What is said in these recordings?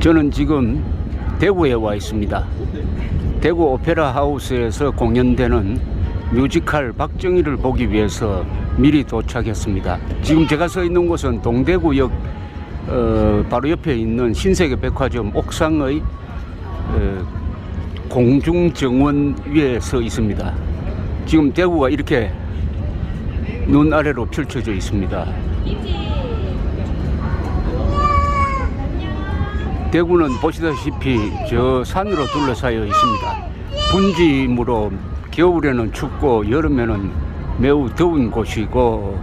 저는 지금 대구에 와 있습니다. 대구 오페라 하우스에서 공연되는 뮤지컬 박정희를 보기 위해서 미리 도착했습니다. 지금 제가 서 있는 곳은 동대구역 바로 옆에 있는 신세계백화점 옥상의 공중정원 위에 서 있습니다. 지금 대구가 이렇게 눈 아래로 펼쳐져 있습니다. 대구는 보시다시피 저 산으로 둘러싸여 있습니다. 분지무로 겨울에는 춥고 여름에는 매우 더운 곳이고,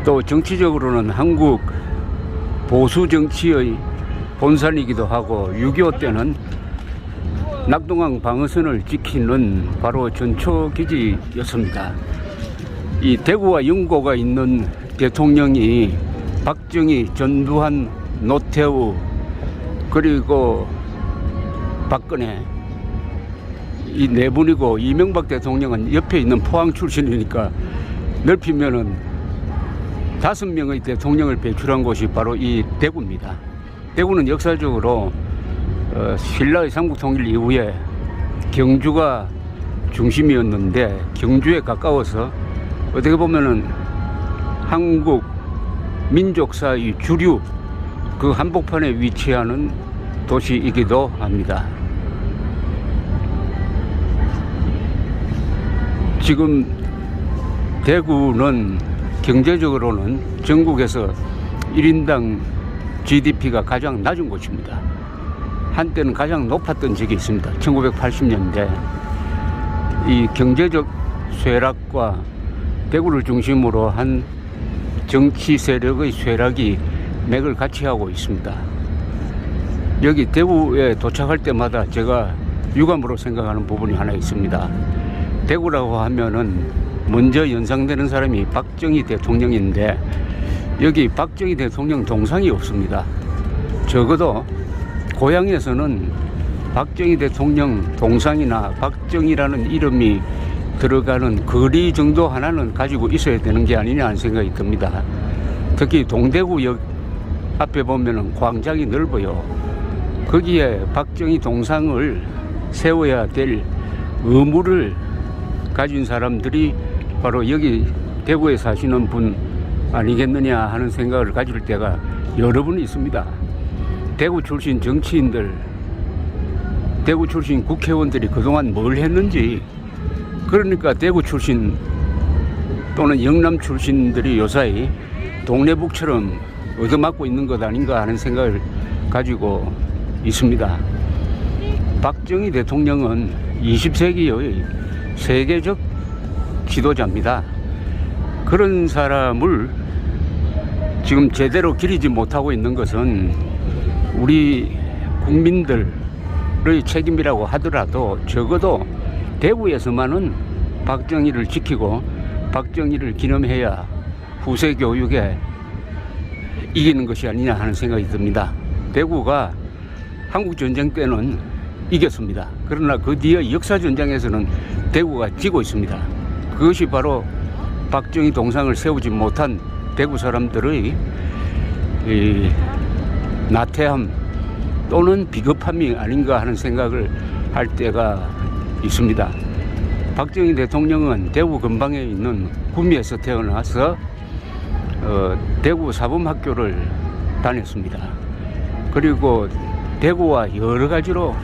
또 정치적으로는 한국 보수 정치의 본산이기도 하고 6.25 때는 낙동강 방어선을 지키는 바로 전초기지였습니다. 이 대구와 연고가 있는 대통령이 박정희, 전두환, 노태우 그리고 박근혜 이 네 분이고, 이명박 대통령은 옆에 있는 포항 출신이니까 넓히면은 5명의 대통령을 배출한 곳이 바로 이 대구입니다. 대구는 역사적으로 신라의 삼국통일 이후에 경주가 중심이었는데, 경주에 가까워서 어떻게 보면은 한국 민족사의 주류 그 한복판에 위치하는 도시이기도 합니다. 지금 대구는 경제적으로는 전국에서 1인당 GDP가 가장 낮은 곳입니다. 한때는 가장 높았던 적이 있습니다. 1980년대 이 경제적 쇠락과 대구를 중심으로 한 정치 세력의 쇠락이 맥을 같이 하고 있습니다. 여기 대구에 도착할 때마다 제가 유감으로 생각하는 부분이 하나 있습니다. 대구라고 하면은 먼저 연상되는 사람이 박정희 대통령인데, 여기 박정희 대통령 동상이 없습니다. 적어도 고향에서는 박정희 대통령 동상이나 박정희라는 이름이 들어가는 거리 정도 하나는 가지고 있어야 되는 게 아니냐 하는 생각이 듭니다. 특히 동대구역 앞에 보면은 광장이 넓어요. 거기에 박정희 동상을 세워야 될 의무를 가진 사람들이 바로 여기 대구에 사시는 분 아니겠느냐 하는 생각을 가질 때가 여러 분 있습니다. 대구 출신 정치인들, 대구 출신 국회의원들이 그동안 뭘 했는지, 그러니까 대구 출신 또는 영남 출신들이 요사이 동네북처럼 얻어맞고 있는 것 아닌가 하는 생각을 가지고 있습니다. 박정희 대통령은 20세기의 세계적 지도자입니다. 그런 사람을 지금 제대로 기리지 못하고 있는 것은 우리 국민들의 책임이라고 하더라도, 적어도 대구에서만은 박정희를 지키고 박정희를 기념해야 후세 교육에 이기는 것이 아니냐 하는 생각이 듭니다. 대구가 한국전쟁 때는 이겼습니다. 그러나 그 뒤에 역사전쟁에서는 대구가 지고 있습니다. 그것이 바로 박정희 동상을 세우지 못한 대구 사람들의 나태함 또는 비겁함이 아닌가 하는 생각을 할 때가 있습니다. 박정희 대통령은 대구 근방에 있는 구미에서 태어나서 대구 사범학교를 다녔습니다. 그리고 대구와 여러 가지로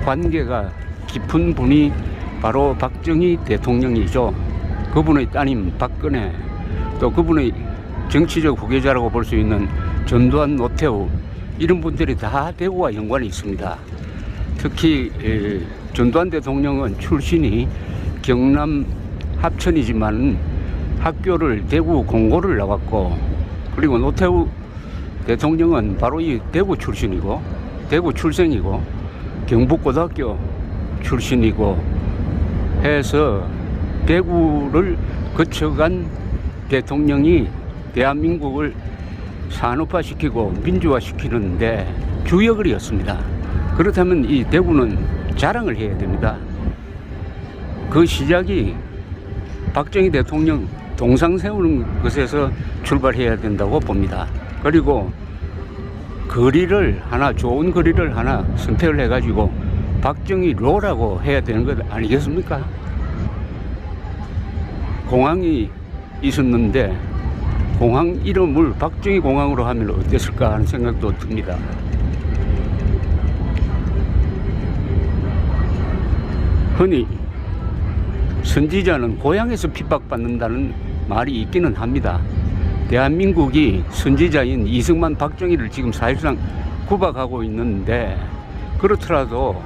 관계가 깊은 분이 바로 박정희 대통령이죠. 그분의 따님 박근혜, 또 그분의 정치적 후계자라고 볼 수 있는 전두환, 노태우, 이런 분들이 다 대구와 연관이 있습니다. 특히 전두환 대통령은 출신이 경남 합천이지만 학교를 대구 공고를 나왔고, 그리고 노태우 대통령은 바로 이 대구 출신이고 대구 출생이고 경북고등학교 출신이고 해서 대구를 거쳐간 대통령이 대한민국을 산업화시키고 민주화시키는데 주역을 이었습니다. 그렇다면 이 대구는 자랑을 해야 됩니다. 그 시작이 박정희 대통령 동상 세우는 것에서 출발해야 된다고 봅니다. 그리고 거리를 하나, 좋은 거리를 하나 선택을 해가지고 박정희로라고 해야 되는 것 아니겠습니까? 공항이 있었는데 공항 이름을 박정희 공항으로 하면 어땠을까 하는 생각도 듭니다. 흔히 선지자는 고향에서 핍박받는다는 말이 있기는 합니다. 대한민국이 선지자인 이승만, 박정희를 지금 사실상 구박하고 있는데, 그렇더라도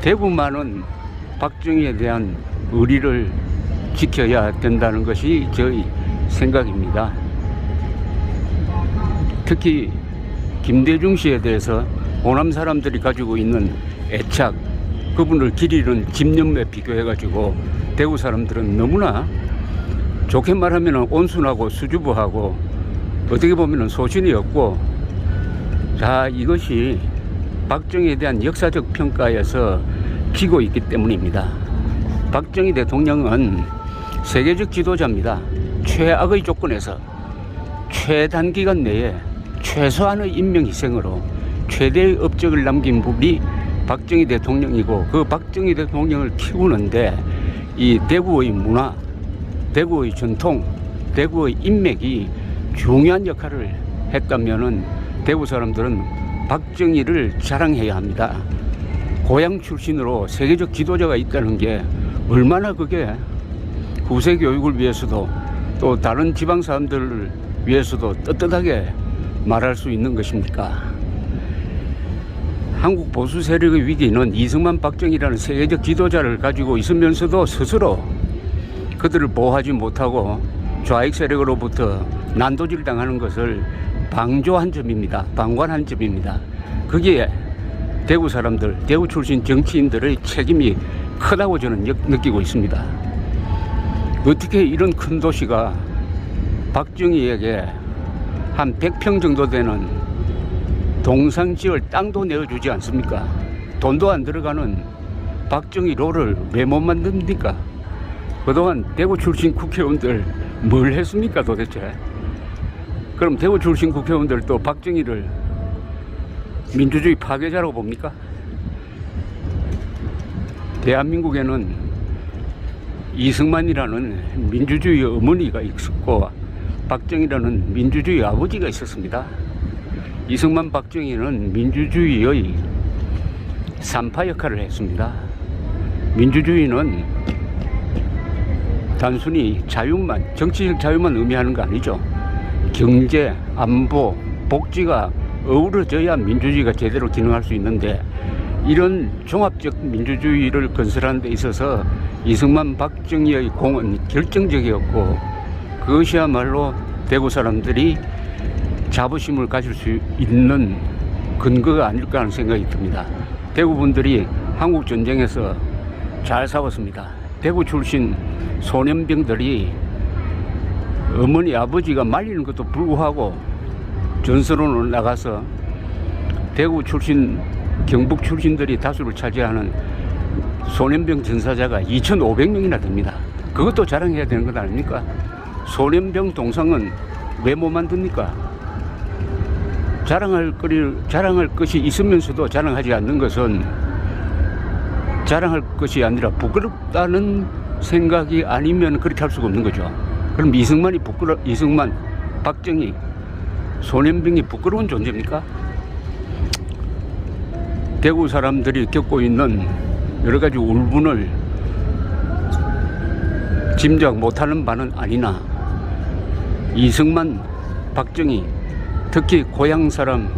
대구만은 박정희에 대한 의리를 지켜야 된다는 것이 저희 생각입니다. 특히 김대중 씨에 대해서 호남 사람들이 가지고 있는 애착, 그분을 기리는 집념에 비교해가지고 대구 사람들은 너무나 좋게 말하면 온순하고 수줍어하고 어떻게 보면 소신이 없고, 자, 이것이 박정희에 대한 역사적 평가에서 지고 있기 때문입니다. 박정희 대통령은 세계적 지도자입니다. 최악의 조건에서 최단기간 내에 최소한의 인명희생으로 최대의 업적을 남긴 분이 박정희 대통령이고, 그 박정희 대통령을 키우는데 이 대구의 문화, 대구의 전통, 대구의 인맥이 중요한 역할을 했다면은 대구 사람들은 박정희를 자랑해야 합니다. 고향 출신으로 세계적 지도자가 있다는 게 얼마나 그게 후세 교육을 위해서도 또 다른 지방 사람들을 위해서도 떳떳하게 말할 수 있는 것입니까? 한국 보수 세력의 위기는 이승만, 박정희라는 세계적 지도자를 가지고 있으면서도 스스로 그들을 보호하지 못하고 좌익 세력으로부터 난도질 당하는 것을 방조한 점입니다. 방관한 점입니다. 거기에 대구 사람들, 대구 출신 정치인들의 책임이 크다고 저는 느끼고 있습니다. 어떻게 이런 큰 도시가 박정희에게 한 100평 정도 되는 동상 지을 땅도 내어주지 않습니까? 돈도 안 들어가는 박정희로를 왜 못 만듭니까? 그동안 대구 출신 국회의원들 뭘 했습니까 도대체? 그럼 대구 출신 국회의원들도 박정희를 민주주의 파괴자라고 봅니까? 대한민국에는 이승만이라는 민주주의 어머니가 있었고 박정희라는 민주주의 아버지가 있었습니다. 이승만, 박정희는 민주주의의 산파 역할을 했습니다. 민주주의는 단순히 자유만, 정치적 자유만 의미하는 거 아니죠. 경제, 안보, 복지가 어우러져야 민주주의가 제대로 기능할 수 있는데, 이런 종합적 민주주의를 건설하는 데 있어서 이승만, 박정희의 공은 결정적이었고, 그것이야말로 대구 사람들이 자부심을 가질 수 있는 근거가 아닐까 하는 생각이 듭니다. 대구 분들이 한국 전쟁에서 잘 싸웠습니다. 대구 출신 소년병들이 어머니, 아버지가 말리는 것도 불구하고 전선으로 나가서 대구 출신, 경북 출신들이 다수를 차지하는 소년병 전사자가 2,500명이나 됩니다. 그것도 자랑해야 되는 것 아닙니까? 소년병 동상은 왜 못 만듭니까? 자랑할 것이 있으면서도 자랑하지 않는 것은 자랑할 것이 아니라 부끄럽다는 생각이 아니면 그렇게 할 수가 없는 거죠. 그럼 이승만, 박정희, 소년병이 부끄러운 존재입니까? 대구 사람들이 겪고 있는 여러 가지 울분을 짐작 못하는 바는 아니나, 이승만, 박정희, 특히 고향 사람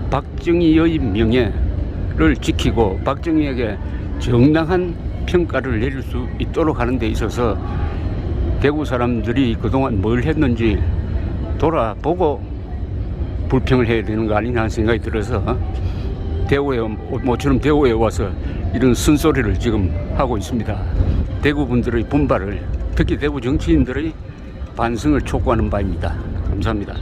박정희의 명예를 지키고 박정희에게 정당한 평가를 내릴 수 있도록 하는 데 있어서 대구 사람들이 그동안 뭘 했는지 돌아보고 불평을 해야 되는 거 아니냐 하는 생각이 들어서 모처럼 대구에 와서 이런 쓴소리를 지금 하고 있습니다. 대구 분들의 분발을, 특히 대구 정치인들의 반성을 촉구하는 바입니다. 감사합니다.